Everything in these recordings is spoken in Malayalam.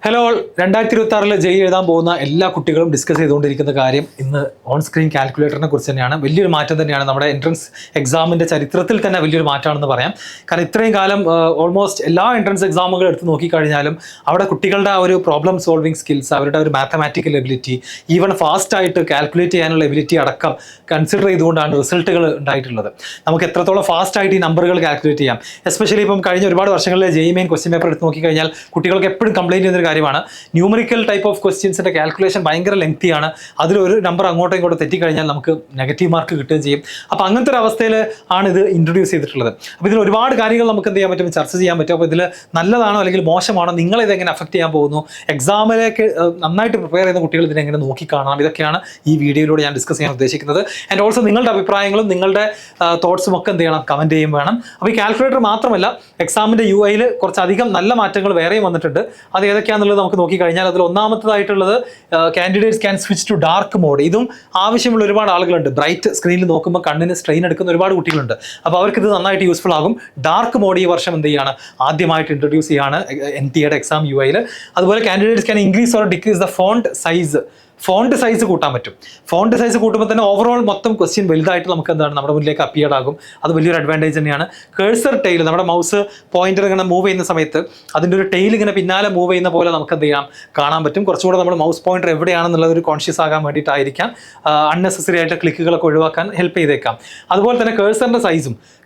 ഹലോ, 2026 ജെയ് എഴുതാൻ പോകുന്ന എല്ലാ കുട്ടികളും ഡിസ്കസ് ചെയ്തുകൊണ്ടിരിക്കുന്ന കാര്യം ഇന്ന് ഓൺ സ്ക്രീൻ കാൽക്കുലേറ്ററിനെ കുറിച്ച് തന്നെയാണ്. വലിയൊരു മാറ്റം തന്നെയാണ് നമ്മുടെ എൻട്രൻസ് എക്സാമിൻ്റെ ചരിത്രത്തിൽ തന്നെ വലിയൊരു മാറ്റമാണെന്ന് പറയാം. കാരണം ഇത്രയും കാലം ഓൾമോസ്റ്റ് എല്ലാ എൻട്രൻസ് എക്സാമുകളും എടുത്ത് നോക്കിക്കഴിഞ്ഞാലും അവിടെ കുട്ടികളുടെ ആ ഒരു പ്രോബ്ലം സോൾവിങ് സ്കിൽസ്, അവരുടെ ഒരു മാത്തമാറ്റിക്കൽ എബിലിറ്റി, ഈവൻ ഫാസ്റ്റായിട്ട് കാൽക്കുലേറ്റ് ചെയ്യാനുള്ള എബിലിറ്റി അടക്കം കൺസിഡർ ചെയ്തുകൊണ്ടാണ് റിസൾട്ടുകൾ ഉണ്ടായിട്ടുള്ളത്. നമുക്ക് എത്രത്തോളം ഫാസ്റ്റായിട്ട് ഈ നമ്പറുകൾ കാൽക്കുലേറ്റ് ചെയ്യാം. എസ്പെഷ്യലി ഇപ്പം കഴിഞ്ഞ ഒരുപാട് വർഷങ്ങളിലെ ജെയ് മെയിൻ ക്വസ്റ്റ്യൻ പേപ്പർ എടുത്ത് നോക്കിക്കഴിഞ്ഞാൽ കുട്ടികൾക്ക് എപ്പോഴും കംപ്ലയിൻറ്റ് ചെയ്യുന്നൊരു കാര്യമാണ് ന്യൂമറിക്കൽ ടൈപ്പ് ഓഫ് ക്വസ്റ്റ്യൻസിൻ്റെ കാൽക്കുലേഷൻ ഭയങ്കര ലെങ്തിയാണ്. അതിലൊരു നമ്പർ അങ്ങോട്ടും ഇങ്ങോട്ടും തെറ്റിക്കഴിഞ്ഞാൽ നമുക്ക് നെഗറ്റീവ് മാർക്ക് കിട്ടുകയും ചെയ്യും. അപ്പോൾ അങ്ങനത്തെ ഒരു അവസ്ഥയിൽ ആണ് ഇത് ഇൻട്രൊഡ്യൂസ് ചെയ്തിട്ടുള്ളത്. അപ്പോൾ ഇതിൽ ഒരുപാട് കാര്യങ്ങൾ നമുക്ക് എന്ത് ചെയ്യാൻ പറ്റും, ചർച്ച ചെയ്യാൻ പറ്റും. അപ്പോൾ ഇതിൽ നല്ലതാണോ അല്ലെങ്കിൽ മോശമാണോ, നിങ്ങളിതെങ്ങനെ അഫക്റ്റ് ചെയ്യാൻ പോകുന്നു, എക്സാമിലേക്ക് നന്നായിട്ട് പ്രിപ്പയർ ചെയ്യുന്ന കുട്ടികൾ ഇതിനെങ്ങനെ നോക്കിക്കാണണം, ഇതൊക്കെയാണ് ഈ വീഡിയോയിലൂടെ ഞാൻ ഡിസ്കസ് ചെയ്യാൻ ഉദ്ദേശിക്കുന്നത്. ആൻഡ് ഓൾസോ നിങ്ങളുടെ അഭിപ്രായങ്ങളും നിങ്ങളുടെ തോട്ട്സും ഒക്കെ എന്ത് ചെയ്യണം, കമൻറ്റ് ചെയ്യും വേണം. അപ്പോൾ ഈ കാൽക്കുലേറ്റർ മാത്രമല്ല, എക്സാമിൻ്റെ UI കുറച്ചധികം നല്ല മാറ്റങ്ങൾ വേറെയും വന്നിട്ടുണ്ട്. അത് ഏതൊക്കെയാണെന്നുള്ളത് നമുക്ക് നോക്കിക്കഴിഞ്ഞാൽ അതിൽ ഒന്നാമത്തേതായിട്ടുള്ളത് candidates can switch to dark mode. ഇതും ആവശ്യമുള്ള ഒരുപാട് ആളുകളുണ്ട്. ബ്രൈറ്റ് സ്ക്രീനിൽ നോക്കുമ്പോൾ കണ്ണിന് സ്ട്രെയിൻ എടുക്കുന്ന ഒരുപാട് കുട്ടികളുണ്ട്. അപ്പോൾ അവർക്കിത് നന്നായിട്ട് യൂസ്ഫുൾ ആകും. ഡാർക്ക് മോഡ് ഈ വർഷം എന്ത് ചെയ്യാണ്, ആദ്യമായിട്ട് ഇൻട്രൊഡ്യൂസ് ചെയ്യാണ് NTA എക്സാം UI. അതുപോലെ candidates can increase or decrease the font size കൂട്ടാൻ പറ്റും. ഫോണ്ട് സൈസ് കൂട്ടുമ്പോൾ തന്നെ ഓവറോൾ മൊത്തം ക്വസ്റ്റ്യൻ വലുതായിട്ട് നമുക്ക് എന്താണ് നമ്മുടെ മുന്നിലേക്ക് അപ്പിയർഡ് ആകും. അത് വലിയൊരു അഡ്വാൻറ്റേജ് തന്നെയാണ്. കേഴ്സർ ടെയിൽ, നമ്മുടെ മൗസ് പോയിന്റർ ഇങ്ങനെ മൂവ് ചെയ്യുന്ന സമയത്ത് അതിൻ്റെ ഒരു ടെയിൽ ഇങ്ങനെ പിന്നാലെ മൂവ് ചെയ്യുന്ന പോലെ നമുക്ക് എന്ത് ചെയ്യാം, കാണാൻ പറ്റും. കുറച്ചുകൂടെ നമ്മൾ മൗസ് പോയിന്റർ എവിടെയാണെന്നുള്ളത് ഒരു കോൺഷ്യസ് ആകാൻ വേണ്ടിയിട്ടായിരിക്കാം. അൺനെസസറി ആയിട്ട് ക്ലിക്കുകളൊക്കെ ഒഴിവാക്കാൻ ഹെൽപ്പ് ചെയ്തേക്കാം. അതുപോലെ തന്നെ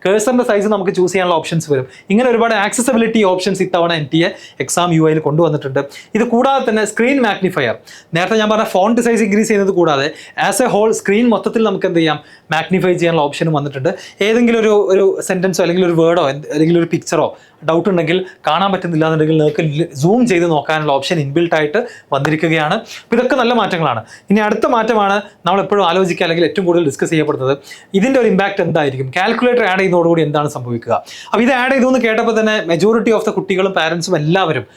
കേഴ്സറിൻ്റെ സൈസ് നമുക്ക് ചൂസ് ചെയ്യാനുള്ള ഓപ്ഷൻസ് വരും. ഇങ്ങനെ ഒരുപാട് ആക്സസിബിലിറ്റി ഓപ്ഷൻസ് ഇത്തവണ NTA എക്സാം UI കൊണ്ടുവന്നിട്ടുണ്ട്. ഇത് കൂടാതെ തന്നെ സ്ക്രീൻ മാഗ്നിഫയർ, നേരത്തെ ഞാൻ പറഞ്ഞ ഫോണ്ട് സൈസ് ഇൻക്രീസ് ചെയ്യുന്നത് കൂടാതെ ആസ് എ ഹോൾ സ്ക്രീൻ മൊത്തത്തിൽ നമുക്ക് എന്ത് ചെയ്യാം, മാഗ്നിഫൈ ചെയ്യാനുള്ള ഓപ്ഷനും വന്നിട്ടുണ്ട്. ഏതെങ്കിലും ഒരു സെൻറ്റൻസോ അല്ലെങ്കിൽ ഒരു വേർഡോ അല്ലെങ്കിൽ ഒരു പിക്ചറോ ഡൗട്ട് ഉണ്ടെങ്കിൽ, കാണാൻ പറ്റുന്നില്ല എന്നുണ്ടെങ്കിൽ നിങ്ങൾക്ക് സൂം ചെയ്ത് നോക്കാനുള്ള ഓപ്ഷൻ ഇൻബിൽട്ട് ആയിട്ട് വന്നിരിക്കുകയാണ്. അപ്പോൾ ഇതൊക്കെ നല്ല മാറ്റങ്ങളാണ്. ഇനി അടുത്ത മാറ്റമാണ് നമ്മൾ എപ്പോഴും ആലോചിക്കുക അല്ലെങ്കിൽ ഏറ്റവും കൂടുതൽ ഡിസ്കസ് ചെയ്യപ്പെടുന്നത്, ഇതിൻ്റെ ഒരു ഇമ്പാക്ട് എന്തായിരിക്കും, കാൽക്കുലേറ്റർ ആഡ് ചെയ്യുന്നതോടുകൂടി എന്താണ് സംഭവിക്കുക. അപ്പോൾ ഇത് ആഡ് ചെയ്തു എന്ന് കേട്ടപ്പോൾ തന്നെ മെജോറിറ്റി ഓഫ് ദ കുട്ടികളും പാരൻസും എല്ലാവരും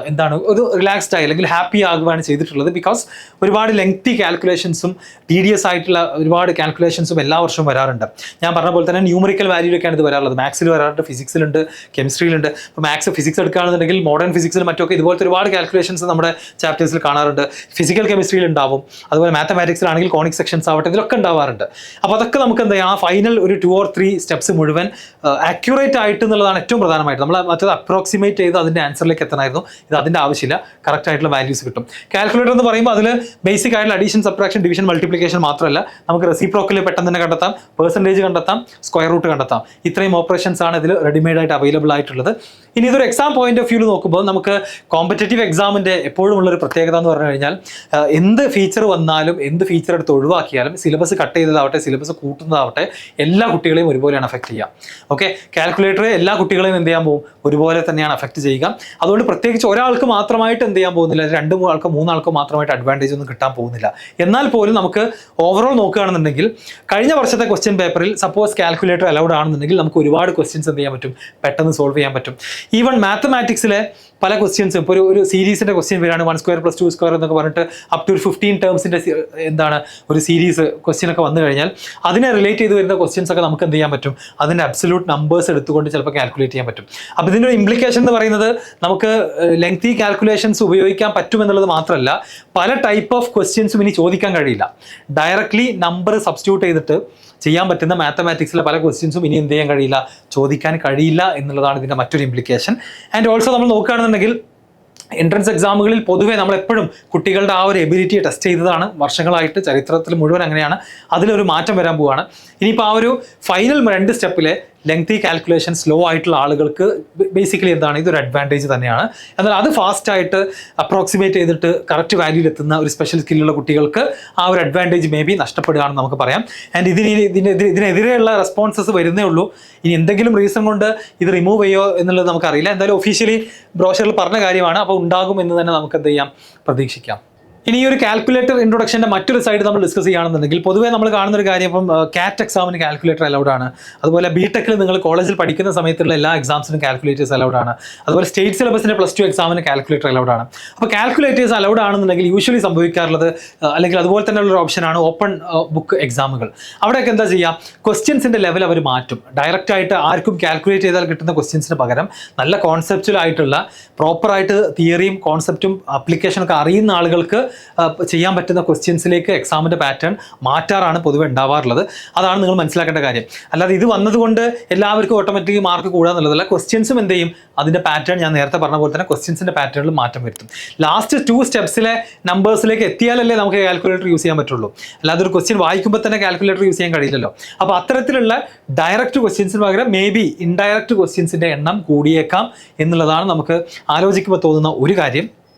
എന്താണ് ഒരു റിലാക്സ്ഡ് ആയി അല്ലെങ്കിൽ ഹാപ്പി ആകുകയാണ് ചെയ്തിട്ടുള്ളത്. ബിക്കോസ് ഒരുപാട് ലെങ്തി കാൽക്കുലേഷൻസും ടീഡിയസ് ആയിട്ടുള്ള ഒരുപാട് കാൽക്കുലേഷൻസും എല്ലാ വർഷവും വരാറുണ്ട്. ഞാൻ പറഞ്ഞ പോലെ തന്നെ ന്യൂമറിക്കൽ വാല്യൂലൊക്കെയാണ് ഇത് വരാറുള്ളത്. മാത്സിൽ വരാറുണ്ട്, ഫിസിക്സിലുണ്ട്, കെമിസ്ട്രിയിലുണ്ട്. ഇപ്പോൾ മാത്സ് ഫിസിക്സ് എടുക്കുകയാണെന്നുണ്ടെങ്കിൽ മോഡേൺ ഫിസിക്സിലും മറ്റൊക്കെ ഇതുപോലത്തെ ഒരുപാട് കാൽക്കുലേഷൻസ് നമ്മുടെ ചാപ്റ്റേഴ്സിൽ കാണാറുണ്ട്. ഫിസിക്കൽ കെമിസ്ട്രിയിൽ ഉണ്ടാവും. അതുപോലെ മാത്തമാറ്റിക്സിലാണെങ്കിൽ കോണിക് സെക്ഷൻസ് ആവട്ടെ, ഇതിലൊക്കെ ഉണ്ടാവാറുണ്ട്. അപ്പോൾ അതൊക്കെ നമുക്ക് എന്താ ചെയ്യാം, ആ ഫൈനൽ ഒരു 2 or 3 സ്റ്റെപ്സ് മുഴുവൻ ആക്യുറേറ്റ് ആയിട്ട് എന്നുള്ളതാണ് ഏറ്റവും പ്രധാനമായിട്ട്. നമ്മൾ മറ്റേത് അപ്രോക്സിമേറ്റ് ചെയ്ത് അതിൻ്റെ ആൻസറിലേക്ക് എത്തണമായിരുന്നു. ഇത് അതിൻ്റെ ആവശ്യമില്ല, കറക്റ്റ് ആയിട്ടുള്ള വാല്യൂസ് കിട്ടും. കാൽക്കുലേറ്റർ എന്ന് പറയുമ്പോൾ അതിൽ ബേസിക് ആയിട്ടുള്ള അഡീഷൻ, സബ്ട്രാക്ഷൻ, ഡിവിഷൻ, മൾട്ടിപ്ലിക്കേഷൻ മാത്രമല്ല, നമുക്ക് റെസിപ്രോക്കൽ പെട്ടെന്ന് തന്നെ കണ്ടെത്താം, പെർസെൻറ്റേജ് കണ്ടെത്താം, സ്ക്വയർ റൂട്ട് കണ്ടെത്താം. ഇത്രയും ഓപ്പറേഷൻസ് ആണ് ഇതിൽ റെഡിമെയ്ഡ് ആയിട്ട് അവൈലബിൾ ആയിട്ടുള്ളത്. ഇനി ഇതൊരു എക്സാം പോയിന്റ് ഓഫ് വ്യൂവിൽ നോക്കുമ്പോൾ നമുക്ക് കോമ്പറ്റേറ്റീവ് എക്സാമിൻ്റെ എപ്പോഴും ഉള്ളൊരു പ്രത്യേകത എന്ന് പറഞ്ഞു കഴിഞ്ഞാൽ, എന്ത് ഫീച്ചർ വന്നാലും എന്ത് ഫീച്ചർ എടുത്ത് ഒഴിവാക്കിയാലും, സിലബസ് കട്ട് ചെയ്തതാവട്ടെ സിലബസ് കൂട്ടുന്നതാവട്ടെ, എല്ലാ കുട്ടികളെയും ഒരുപോലെയാണ് അഫക്റ്റ് ചെയ്യുക. ഓക്കെ, കാൽക്കുലേറ്റർ എല്ലാ കുട്ടികളെയും എന്ത് ചെയ്യാൻ പോകും, ഒരുപോലെ തന്നെയാണ് അഫക്റ്റ് ചെയ്യുക. അതുകൊണ്ട് പ്രത്യേകിച്ച് ഒരാൾക്ക് മാത്രമായിട്ട് എന്ത് ചെയ്യാൻ പോകുന്നില്ല, 2 ആൾക്കോ 3 ആൾക്കോ മാത്രമായിട്ട് അഡ്വാൻറ്റേജ് ഒന്നും കിട്ടാൻ പോകുന്നില്ല. എന്നാൽ പോലും നമുക്ക് ഓവറോൾ നോക്കുകയാണെന്നുണ്ടെങ്കിൽ, കഴിഞ്ഞ വർഷത്തെ ക്വസ്റ്റ്യൻ പേപ്പറിൽ സപ്പോസ് കാൽക്കുലേറ്റർ അലൗഡ് ആണെന്നുണ്ടെങ്കിൽ നമുക്ക് ഒരുപാട് ക്വസ്റ്റ്യൻസ് എന്ത് ചെയ്യാൻ പറ്റും, പെട്ടെന്ന് സോൾവ് ചെയ്യാൻ പറ്റും. ഈവൻ മാത്തമാറ്റിക്സിലെ പല ക്വസ്റ്റ്യൻസും, ഇപ്പോൾ ഒരു സീരീസിൻ്റെ ക്വസ്റ്റ്യൻ വരികയാണ്, 1² + 2² എന്നൊക്കെ പറഞ്ഞിട്ട് അപ് ടു 15 ടേംസിൻ്റെ എന്താണ് ഒരു സീരീസ് ക്വസ്റ്റ്യൻ ഒക്കെ വന്നു കഴിഞ്ഞാൽ അതിനെ റിലേറ്റ് ചെയ്ത് വരുന്ന ക്വസ്റ്റ്യൻസ് ഒക്കെ നമുക്ക് എന്ത് ചെയ്യാൻ പറ്റും, അതിൻ്റെ അബ്സല്യൂട്ട് നമ്പേഴ്സ് എടുത്തുകൊണ്ട് ചിലപ്പോൾ കാൽക്കുലേറ്റ് ചെയ്യാൻ പറ്റും. അപ്പോൾ ഇതിൻ്റെ ഒരു ഇംപ്ലിക്കേഷൻ എന്ന് പറയുന്നത്, നമുക്ക് ലെങ്തി കാൽക്കുലേഷൻസ് ഉപയോഗിക്കാൻ പറ്റുമെന്നുള്ളത് മാത്രമല്ല, പല ടൈപ്പ് ഓഫ് ക്വസ്റ്റ്യൻസും ഇനി ചോദിക്കാൻ കഴിയില്ല. ഡയറക്ട്ലി നമ്പർ സബ്സ്റ്റിറ്റ്യൂട്ട് ചെയ്തിട്ട് ചെയ്യാൻ പറ്റുന്ന മാത്തമാറ്റിക്സിലെ പല ക്വസ്റ്റ്യൻസും ഇനി എന്ത് ചെയ്യാൻ കഴിയില്ല, ചോദിക്കാൻ കഴിയില്ല എന്നുള്ളതാണ് ഇതിൻ്റെ മറ്റൊരു ഇംപ്ലിക്കേഷൻ. ആൻഡ് ഓൾസോ നമ്മൾ നോക്കുകയാണെന്നുണ്ടെങ്കിൽ, എൻട്രൻസ് എക്സാമുകളിൽ പൊതുവേ നമ്മളെപ്പോഴും കുട്ടികളുടെ ആ ഒരു എബിലിറ്റിയെ ടെസ്റ്റ് ചെയ്തതാണ് വർഷങ്ങളായിട്ട്, ചരിത്രത്തിൽ മുഴുവൻ അങ്ങനെയാണ്. അതിലൊരു മാറ്റം വരാൻ പോവുകയാണ്. ഇനിയിപ്പോൾ ആ ഒരു ഫൈനൽ 2 സ്റ്റെപ്പിലെ ലെങ്തി കാൽക്കുലേഷൻ സ്ലോ ആയിട്ടുള്ള ആളുകൾക്ക് ബേസിക്കലി എന്താണ്, ഇതൊരു അഡ്വാൻറ്റേജ് തന്നെയാണ്. എന്നാൽ അത് ഫാസ്റ്റായിട്ട് അപ്രോക്സിമേറ്റ് ചെയ്തിട്ട് കറക്റ്റ് വാല്യൂയിൽ എത്തുന്ന ഒരു സ്പെഷ്യൽ സ്കില്ലുള്ള കുട്ടികൾക്ക് ആ ഒരു അഡ്വാൻറ്റേജ് മേ ബി നഷ്ടപ്പെടുകയാണെന്ന് നമുക്ക് പറയാം. ആൻഡ് ഇതിനെതിരെയുള്ള റെസ്പോൺസസ് വരുന്നേ ഉള്ളൂ. ഇനി എന്തെങ്കിലും റീസൺ കൊണ്ട് ഇത് റിമൂവ് ചെയ്യുമോ എന്നുള്ളത് നമുക്കറിയില്ല. എന്തായാലും ഒഫീഷ്യലി ബ്രോഷറിൽ പറഞ്ഞ കാര്യമാണ്. അപ്പോൾ ഉണ്ടാകും എന്ന് തന്നെ നമുക്ക് എന്ത് ചെയ്യാം, പ്രതീക്ഷിക്കാം. ഇനി ഈ ഒരു കാൽക്കുലേറ്റർ ഇൻട്രൊഡക്ഷൻ്റെ മറ്റൊരു സൈഡ് നമ്മൾ ഡിസ്കസ് ചെയ്യുകയാണെന്നുണ്ടെങ്കിൽ പൊതുവേ നമ്മൾ കാണുന്ന ഒരു കാര്യം ഇപ്പം കാറ്റ് എക്സാമിന് കാൽക്കുലേറ്റർ അലൗഡ് ആണ്. അതുപോലെ ബിടെക്കിൽ നിങ്ങൾ കോളേജിൽ പഠിക്കുന്ന സമയത്തുള്ള എല്ലാ എക്സാംസിനും കാൽക്കുലേറ്റേഴ്സ് അലൗഡ് ആണ്. അതുപോലെ സ്റ്റേറ്റ് സിലബസിൻ്റെ +2 എക്സാമിന് കാൽക്കുലേറ്റർ അലൗഡ് ആണ്. അപ്പോൾ കാൽക്കുലേറ്റേഴ്സ് അലൗഡ് ആണെന്നുണ്ടെങ്കിൽ യൂഷ്വലി സംഭവിക്കാറുള്ളത് അല്ലെങ്കിൽ അതുപോലെ തന്നെയുള്ള ഒരു ഓപ്ഷനാണ് ഓപ്പൺ ബുക്ക് എക്സാമുകൾ. അവിടെയൊക്കെ എന്താ ചെയ്യുക, ക്വസ്റ്റ്യൻസിൻ്റെ ലെവൽ അവർ മാറ്റും. ഡയറക്റ്റ് ആയിട്ട് ആർക്കും കാൽക്കുലേറ്റ് ചെയ്താൽ കിട്ടുന്ന ക്വസ്റ്റ്യൻസിന് പകരം നല്ല കോൺസെപ്റ്റുവൽ ആയിട്ടുള്ള പ്രോപ്പറായിട്ട് തിയറിയും കോൺസെപ്റ്റും അപ്ലിക്കേഷനൊക്കെ അറിയുന്ന ആളുകൾക്ക് ചെയ്യാൻ പറ്റുന്ന ക്വസ്റ്റ്യൻസിലേക്ക് എക്സാമിൻ്റെ പാറ്റേൺ മാറ്റാറാണ് പൊതുവെ ഉണ്ടാവാറുള്ളത്. അതാണ് നിങ്ങൾ മനസ്സിലാക്കേണ്ട കാര്യം. അല്ലാതെ ഇത് വന്നതുകൊണ്ട് എല്ലാവർക്കും ഓട്ടോമാറ്റിക്കലി മാർക്ക് കൂടാന്നുള്ളതല്ല. ക്വസ്റ്റ്യൻസും എന്ത് ചെയ്യും, അതിൻ്റെ പാറ്റേൺ ഞാൻ നേരത്തെ പറഞ്ഞ പോലെ തന്നെ ക്വസ്റ്റ്യൻസിൻ്റെ പാറ്റേണിൽ മാറ്റം വരുത്തും. ലാസ്റ്റ് 2 സ്റ്റെപ്സിലെ നമ്പേഴ്സിലേക്ക് എത്തിയാലല്ലേ നമുക്ക് കാൽക്കുലേറ്റർ യൂസ് ചെയ്യാൻ പറ്റുള്ളൂ. അല്ലാതെ ഒരു ക്വസ്റ്റ്യൻ വായിക്കുമ്പോൾ തന്നെ കാൽക്കുലേറ്റർ യൂസ് ചെയ്യാൻ കഴിയില്ലല്ലോ. അപ്പോൾ അത്തരത്തിലുള്ള ഡയറക്റ്റ് ക്വസ്റ്റ്യൻസിന് പകരം മേ ബി ഇൻഡയറക്റ്റ് ക്വസ്റ്റ്യൻസിൻ്റെ എണ്ണം കൂടിയേക്കാം എന്നുള്ളതാണ് നമുക്ക് ആലോചിക്കുമ്പോൾ തോന്നുന്ന ഒരു കാര്യം.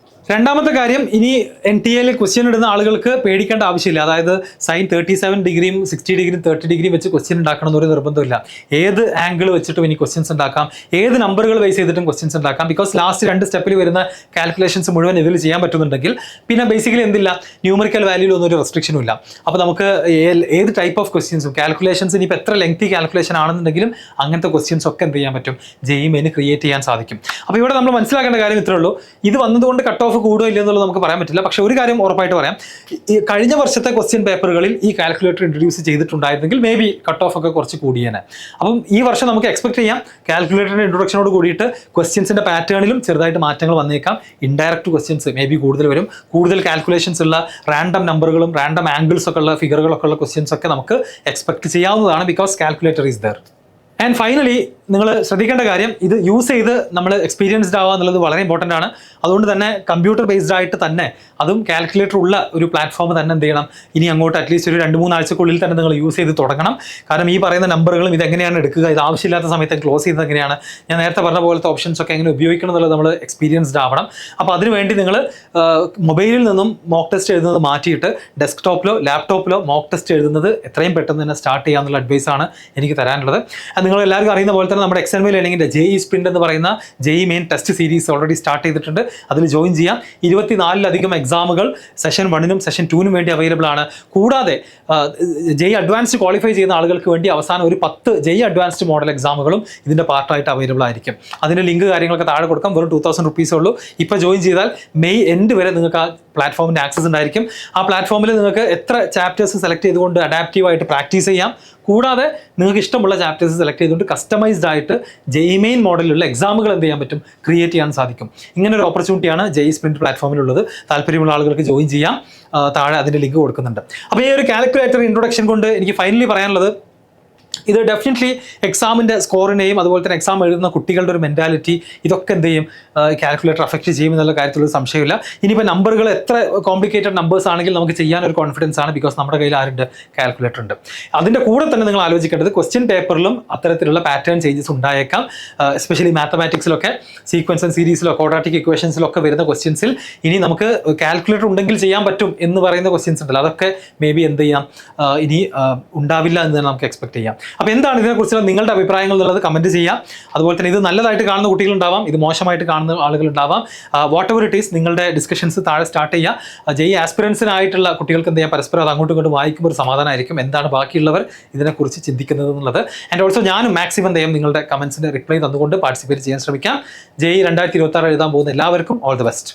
രണ്ടാമത്തെ കാര്യം, ഇനി NTA ക്വസ്റ്റ്യൻ ഇടുന്ന ആളുകൾക്ക് പേടിക്കേണ്ട ആവശ്യമില്ല. അതായത് സൈൻ 37 ഡിഗ്രിയും 60 ഡിഗ്രിയും 30 ഡിഗ്രിയും വെച്ച് ക്വസ്റ്റ്യൻ ഉണ്ടാക്കണം എന്നൊരു നിർബന്ധമില്ല. ഏത് ആംഗിൾ വെച്ചിട്ടും ഇനി ക്വസ്റ്റ്യൻസ് ഉണ്ടാക്കാം, ഏത് നമ്പറുകൾ ബേസ് ചെയ്തിട്ടും ക്വസ്റ്റ്യൻസ് ഉണ്ടാക്കാം. ബിക്കോസ് ലാസ്റ്റ് 2 സ്റ്റെപ്പിൽ വരുന്ന കാൽക്കുലേഷൻസ് മുഴുവൻ ഇതിൽ ചെയ്യാൻ പറ്റുന്നുണ്ടെങ്കിൽ പിന്നെ ബേസിക്കലി എന്തില്ല, ന്യൂമറിക്കൽ വാല്യൂലൊന്നും ഒരു റെസ്ട്രിക്ഷനും ഇല്ല. അപ്പോൾ നമുക്ക് ഏത് ടൈപ്പ് ഓഫ് ക്വസ്റ്റ്യൻസും കാൽക്കുലേഷൻസ് ഇനിയിപ്പോൾ എത്ര ലെങ്തി കാൽക്കുലേഷൻ ആണെന്നുണ്ടെങ്കിലും അങ്ങനത്തെ ക്വസ്റ്റ്യൻസ് ഒക്കെ എന്ത് ചെയ്യാൻ പറ്റും, JEE ക്രിയേറ്റ് ചെയ്യാൻ സാധിക്കും. അപ്പോൾ ഇവിടെ നമ്മൾ മനസ്സിലാക്കേണ്ട കാര്യം ഇത്രേ ഉള്ളൂ. ഇത് വന്നതുകൊണ്ട് കട്ട് ഓഫ് കൂടുകയോ ഇല്ല എന്നുള്ളത് നമുക്ക് പറയാൻ പറ്റില്ല. പക്ഷേ ഒരു കാര്യം ഉറപ്പായിട്ട് പറയാം, ഈ കഴിഞ്ഞ വർഷത്തെ ക്വസ്റ്റ്യൻ പേപ്പറുകളിൽ ഈ കാൽക്കുലേറ്റർ ഇൻട്രൊഡ്യൂസ് ചെയ്തിട്ടുണ്ടായിരുന്നെങ്കിൽ മേ ബി കട്ട് ഓഫ് ഒക്കെ കുറച്ച് കൂടിയേനെ. അപ്പം ഈ വർഷം നമുക്ക് എക്സ്പെക്ട് ചെയ്യാം കാൽക്കുലേറ്ററിന്റെ ഇൻട്രൊഡക്ഷനോട് കൂടിയിട്ട് ക്വസ്റ്റ്യൻസിന്റെ പാറ്റേണിലും ചെറുതായിട്ട് മാറ്റങ്ങൾ വന്നേക്കാം. ഇൻഡയറക്റ്റ് ക്വസ്റ്റ്യൻസ് മേ ബി കൂടുതൽ വരും. കൂടുതൽ കാൽക്കുലേഷൻസ് ഉള്ള റാൻഡം നമ്പറുകളും റാൻഡം ആംഗിൾസ് ഒക്കെ ഉള്ള ഫിഗറുകളൊക്കെ ഉള്ള ക്വസ്റ്റ്യൻസ് ഒക്കെ നമുക്ക് എക്സ്പെക്ട് ചെയ്യാവുന്നതാണ്. Because calculator is there. And finally നിങ്ങൾ ശ്രദ്ധിക്കേണ്ട കാര്യം, ഇത് യൂസ് ചെയ്ത് നമ്മൾ എക്സ്പീരിയൻസ്ഡ് ആവുക എന്നുള്ളത് വളരെ ഇമ്പോർട്ടൻ്റ് ആണ്. അതുകൊണ്ട് തന്നെ കമ്പ്യൂട്ടർ ബേസ്ഡ് ആയിട്ട് തന്നെ, അതും കാൽക്കുലേറ്റർ ഉള്ള ഒരു പ്ലാറ്റ്ഫോം തന്നെ എന്ത് ചെയ്യണം, ഇനി അങ്ങോട്ട് അറ്റ്ലീസ്റ്റ് ഒരു 2-3 ആഴ്ചക്കുള്ളിൽ തന്നെ നിങ്ങൾ യൂസ് ചെയ്ത് തുടങ്ങണം. കാരണം ഈ പറയുന്ന നമ്പറുകളും ഇതെങ്ങനെയാണ് എടുക്കുക, ഇത് ആവശ്യമില്ലാത്ത സമയത്ത് ക്ലോസ് ചെയ്യുന്നത് എങ്ങനെയാണ്, ഞാൻ നേരത്തെ പറഞ്ഞ പോലത്തെ ഓപ്ഷൻസ് ഒക്കെ എങ്ങനെ ഉപയോഗിക്കണം എന്നുള്ളത് നമ്മൾ എക്സ്പീരിയൻസ്ഡ് ആവണം. അപ്പോൾ അതിനുവേണ്ടി നിങ്ങൾ മൊബൈലിൽ നിന്നും മോക്ക് ടെസ്റ്റ് എഴുതുന്നത് മാറ്റിയിട്ട് ഡെസ്ക്ടോപ്പിലോ ലാപ്ടോപ്പിലോ മോക്ക് ടെസ്റ്റ് എഴുതുന്നത് എത്രയും പെട്ടെന്ന് തന്നെ സ്റ്റാർട്ട് ചെയ്യാമെന്നുള്ള അഡ്വൈസാണ് എനിക്ക് തരാനുള്ളത്. നിങ്ങൾ എല്ലാവർക്കും അറിയുന്ന പോലെ തന്നെ നമ്മുടെ XML ലേണിംഗിൻ്റെ JEE Sprint എന്ന് പറയുന്ന JEE main test series already start ചെയ്തിട്ടുണ്ട്. അതിൽ ജോയിൻ ചെയ്യാം. 24-ലധികം എക്സാമുകൾ സെഷൻ 1-നും സെഷൻ 2-നും വേണ്ടി അവൈലബിൾ ആണ്. കൂടാതെ JEE അഡ്വാൻസ്ഡ് ക്വാളിഫൈ ചെയ്യുന്ന ആളുകൾക്ക് വേണ്ടി അവസാനം ഒരു 10 JEE അഡ്വാൻസ്ഡ് മോഡൽ എക്സാമുകളും ഇതിൻ്റെ പാർട്ടായിട്ട് അവൈലബിൾ ആയിരിക്കും. അതിൻ്റെ ലിങ്ക് കാര്യങ്ങളൊക്കെ താഴെ കൊടുക്കാം. വെറും 2000 rupees ഉള്ളൂ. ഇപ്പോൾ ജോയിൻ ചെയ്താൽ മെയ് എൻഡ് വരെ നിങ്ങൾക്ക് ആ പ്ലാറ്റ്ഫോമിൻ്റെ ആക്സസ് ഉണ്ടായിരിക്കും. ആ പ്ലാറ്റ്ഫോമിൽ നിങ്ങൾക്ക് എത്ര ചാപ്റ്റേഴ്സ് സെലക്ട് ചെയ്തുകൊണ്ട് അഡാപ്റ്റീവായിട്ട് പ്രാക്ടീസ് ചെയ്യാം. കൂടാതെ നിങ്ങൾക്ക് ഇഷ്ടമുള്ള ചാപ്റ്റേഴ്സ് സെലക്ട് ചെയ്തുകൊണ്ട് കസ്റ്റമൈസ്ഡ് ആയിട്ട് JEE മെയിൻ മോഡലിലുള്ള എക്സാമുകൾ എന്ത് ചെയ്യാൻ പറ്റും, ക്രിയേറ്റ് ചെയ്യാൻ സാധിക്കും. ഇങ്ങനെ ഒരു ഓപ്പർച്യൂണിറ്റിയാണ് JEE Sprint പ്ലാറ്റ്ഫോമിലുള്ളത്. താല്പര്യമുള്ള ആളുകൾക്ക് ജോയിൻ ചെയ്യാം. താഴെ അതിൻ്റെ ലിങ്ക് കൊടുക്കുന്നുണ്ട്. അപ്പോൾ ഈ ഒരു കാൽക്കുലേറ്റർ ഇൻട്രൊഡക്ഷൻ കൊണ്ട് എനിക്ക് ഫൈനലി പറയാനുള്ളത്, ഇത് ഡെഫിനറ്റ്ലി എക്സാമിൻ്റെ സ്കോറിനെയും അതുപോലെ തന്നെ എക്സാം എഴുതുന്ന കുട്ടികളുടെ ഒരു മെൻറ്റാലിറ്റി ഇതൊക്കെ എന്ത് ചെയ്യും, കാൽക്കുലേറ്റർ അഫക്റ്റ് ചെയ്യും എന്നുള്ള കാര്യത്തിലൊരു സംശയമില്ല. ഇനിയിപ്പോൾ നമ്പറുകൾ എത്ര കോംപ്ലിക്കേറ്റഡ് നമ്പേഴ്സ് ആണെങ്കിൽ നമുക്ക് ചെയ്യാനൊരു കോൺഫിഡൻസ് ആണ്. ബിക്കോസ് നമ്മുടെ കയ്യിൽ ആരുണ്ട്, കാൽക്കുലേറ്റർ ഉണ്ട്. അതിൻ്റെ കൂടെ തന്നെ നിങ്ങൾ ആലോചിക്കേണ്ടത് ക്വസ്റ്റ്യൻ പേപ്പറിലും അത്തരത്തിലുള്ള പാറ്റേൺ ചേഞ്ചസ് ഉണ്ടായേക്കാം. എസ്പെഷ്യലി മാത്തമാറ്റിക്സിലൊക്കെ സീക്വൻസ് ആൻഡ് സീരീസിലോ ക്വാഡ്രാറ്റിക് ഇക്വേഷൻസിലൊക്കെ വരുന്ന ക്വസ്റ്റ്യൻസിൽ ഇനി നമുക്ക് കാൽക്കുലേറ്റർ ഉണ്ടെങ്കിൽ ചെയ്യാൻ പറ്റും എന്ന് പറയുന്ന ക്വസ്റ്റ്യൻസ് ഉണ്ടല്ലോ, അതൊക്കെ മേ ബി എന്ത് ചെയ്യാം, ഇനി ഉണ്ടാവില്ല എന്ന് തന്നെ നമുക്ക് എക്സ്പെക്ട് ചെയ്യാം. അപ്പോൾ എന്താണ് ഇതിനെക്കുറിച്ചുള്ള നിങ്ങളുടെ അഭിപ്രായങ്ങൾ എന്നുള്ളത് കമൻറ്റ് ചെയ്യാം. അതുപോലെ തന്നെ ഇത് നല്ലതായിട്ട് കാണുന്ന കുട്ടികളുണ്ടാവാം, ഇത് മോശമായിട്ട് കാണുന്ന ആളുകളുണ്ടാവാം. വാട്ട് എവർ ഇറ്റ് ഈസ്, നിങ്ങളുടെ ഡിസ്കഷൻസ് താഴെ സ്റ്റാർട്ട് ചെയ്യുക. JEE ആസ്പിറൻസിനായിട്ടുള്ള കുട്ടികൾക്ക് എന്ത് ചെയ്യാം, പരസ്പരം അത് അങ്ങോട്ടും ഇങ്ങോട്ടും വായിക്കുമ്പോൾ ഒരു സമാധാനമായിരിക്കും എന്താണ് ബാക്കിയുള്ളവർ ഇതിനെക്കുറിച്ച് ചിന്തിക്കുന്നത് എന്നുള്ളത്. ആൻഡ് ഓൾസോ ഞാനും മാക്സിമം എന്ത് ചെയ്യും, നിങ്ങളുടെ കമൻസിൻ്റെ റിപ്ലൈ തന്നുകൊണ്ട് പാർട്ടിസിപ്പേറ്റ് ചെയ്യാൻ ശ്രമിക്കാം. JEE 2026 എഴുതാൻ പോകുന്ന എല്ലാവർക്കും ഓൾ ദി ബെസ്റ്റ്.